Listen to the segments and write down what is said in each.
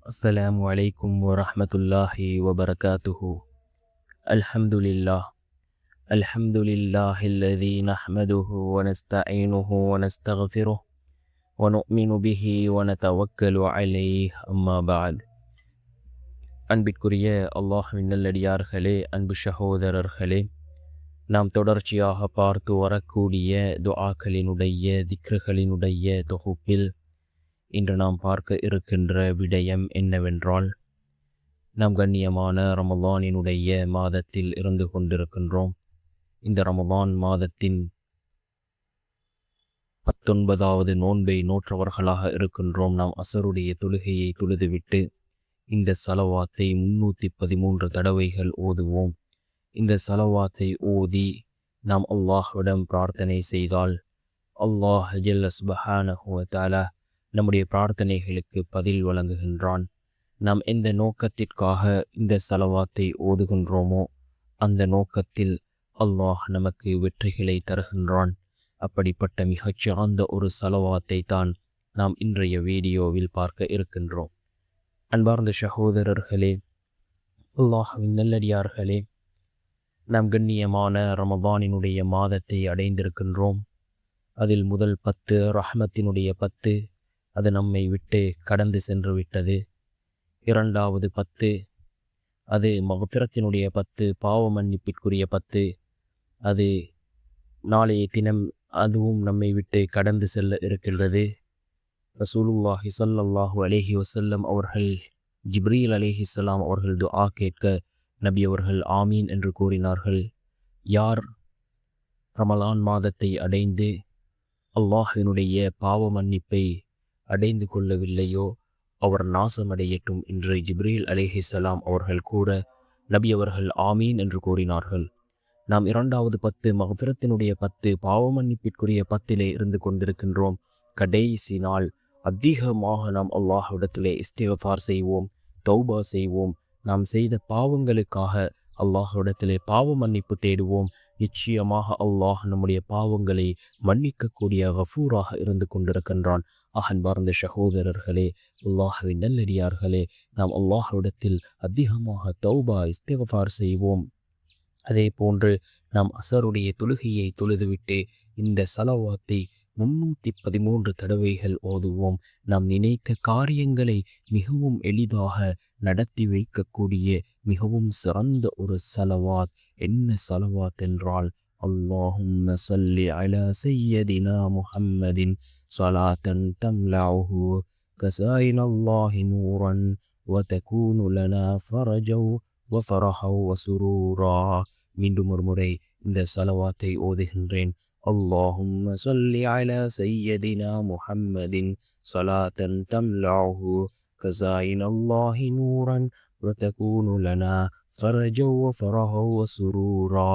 السلام عليكم ورحمة الله وبركاته. الحمد لله الحمد لله الذي نحمده ونستعينه ونستغفره ونؤمن به ونتوكل عليه. أما بعد. அன்பிற்குரிய அல்லாஹ்வின் நல்லடியார்களே, அன்பு சகோதரர்களே, நாம் தொடர்ச்சியாக பார்த்து வரக்கூடிய துஆக்களினுடைய திக்ருகளினுடைய தொகுப்பில் இன்று நாம் பார்க்க இருக்கின்ற விடயம் என்னவென்றால், நாம் கண்ணியமான ரமலானினுடைய மாதத்தில் இருந்து கொண்டிருக்கின்றோம். இந்த ரமலான் மாதத்தின் 19வது நோன்பை நோற்றவர்களாக இருக்கின்றோம். நாம் அசருடைய தொழுகையை தொழுதுவிட்டு இந்த சலவாத்தை 313 தடவைகள் ஓதுவோம். இந்த சலவாத்தை ஓதி நாம் அல்லாஹ்விடம் பிரார்த்தனை செய்தால் அல்லாஹ் ஜல்ல சுப்ஹானஹு வ தஆலா நம்முடைய பிரார்த்தனைகளுக்கு பதில் வழங்குகின்றான். நாம் எந்த நோக்கத்திற்காக இந்த சலவாத்தை ஓதுகின்றோமோ அந்த நோக்கத்தில் அல்லாஹ் நமக்கு வெற்றிகளை தருகின்றான். அப்படிப்பட்ட மிகச்சிறந்த ஒரு சலவாத்தை தான் நாம் இன்றைய வீடியோவில் பார்க்க இருக்கின்றோம். அன்பார்ந்த சகோதரர்களே, அல்லாஹ்வின் நல்லடியார்களே, நாம் கண்ணியமான ரமதானினுடைய மாதத்தை அடைந்திருக்கின்றோம். அதில் முதல் 10 ரஹ்மத்தினுடைய 10 அது நம்மை விட்டு கடந்து சென்று விட்டது. 2வது 10 அது மக்ஃபிரத்தினுடைய 10, பாவ மன்னிப்பிற்குரிய 10, அது நாளைய தினம் அதுவும் நம்மை விட்டு கடந்து செல்ல இருக்கின்றது. ரசூலுல்லாஹி ஸல்லல்லாஹு அலைஹி வஸல்லம் அவர்கள் ஜிப்ரீல் அலைஹிஸ்ஸலாம் அவர்கள் துஆ கேட்க நபி அவர்கள் ஆமீன் என்று கூறினார்கள். யார் ரமலான் மாதத்தை அடைந்து அல்லாஹினுடைய பாவ மன்னிப்பை அடைந்து கொள்ளவில்லையோ அவர் நாசமடையட்டும் என்று ஜிப்ரீல் அலைஹிஸ்ஸலாம் அவர்கள் கூற நபி அவர்கள் ஆமீன் என்று கூறினார்கள். நாம் 2வது 10 மக்ஃபிரத்தினுடைய 10, பாவ மன்னிப்பிற்குரிய 10 இருந்து கொண்டிருக்கின்றோம். கடைசி நாள் அதிகமாக நாம் அல்லாஹ்விடத்திலே இஸ்திக்ஃபார் செய்வோம், தௌபா செய்வோம். நாம் செய்த பாவங்களுக்காக அல்லாஹ்விடத்திலே பாவ மன்னிப்பு தேடுவோம். நிச்சயமாக அல்லாஹ் நம்முடைய பாவங்களை மன்னிக்கக்கூடிய கஃபூராக இருந்து கொண்டிருக்கின்றான். அன்பார்ந்த சகோதரர்களே, அல்லாஹ்வின் நல்லடியார்களே, நாம் அல்லாஹ்விடத்தில் அதிகமாக தௌபா இஸ்திக்ஃபார் செய்வோம். அதே போன்று நாம் அசருடைய தொழுகையை தொழுதுவிட்டு இந்த சலவாத்தை 313 தடவைகள் ஓதுவோம். நாம் நினைத்த காரியங்களை மிகவும் எளிதாக நடத்தி வைக்கக்கூடிய மிகவும் சிறந்த ஒரு சலவாத். என்ன சலவாத் என்றால், அல்லாஹும்ம ஸல்லி அலா சய்யதினா முஹம்மதின் ஸலாத்தன் தம்லஉஹு கஸாயினல்லாஹி நூரன் வ தகூனு லனா ஃபரஜௌ வ ஃபரஹௌ வ சுரூரா. மீண்டும் ஒரு முறை இந்த சலவாத்தை ஓதுகின்றேன். اللهم صل على سيدنا محمد صلاة تملأه كزائن الله نورا وتكون لنا فرجا وفرحا وسرورا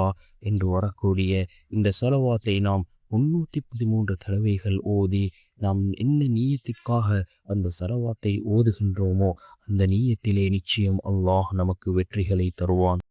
என்று வரக்கூடிய இந்த சலவாத்தை நாம் 313 தடவைகள் ஓதி நாம் என்ன நியத்திற்காக அந்த சலவாத்தை ஓதுகின்றோமோ அந்த நியத்திலே நிச்சயம் அல்லாஹ் நமக்கு வெற்றிகளை தருவான்.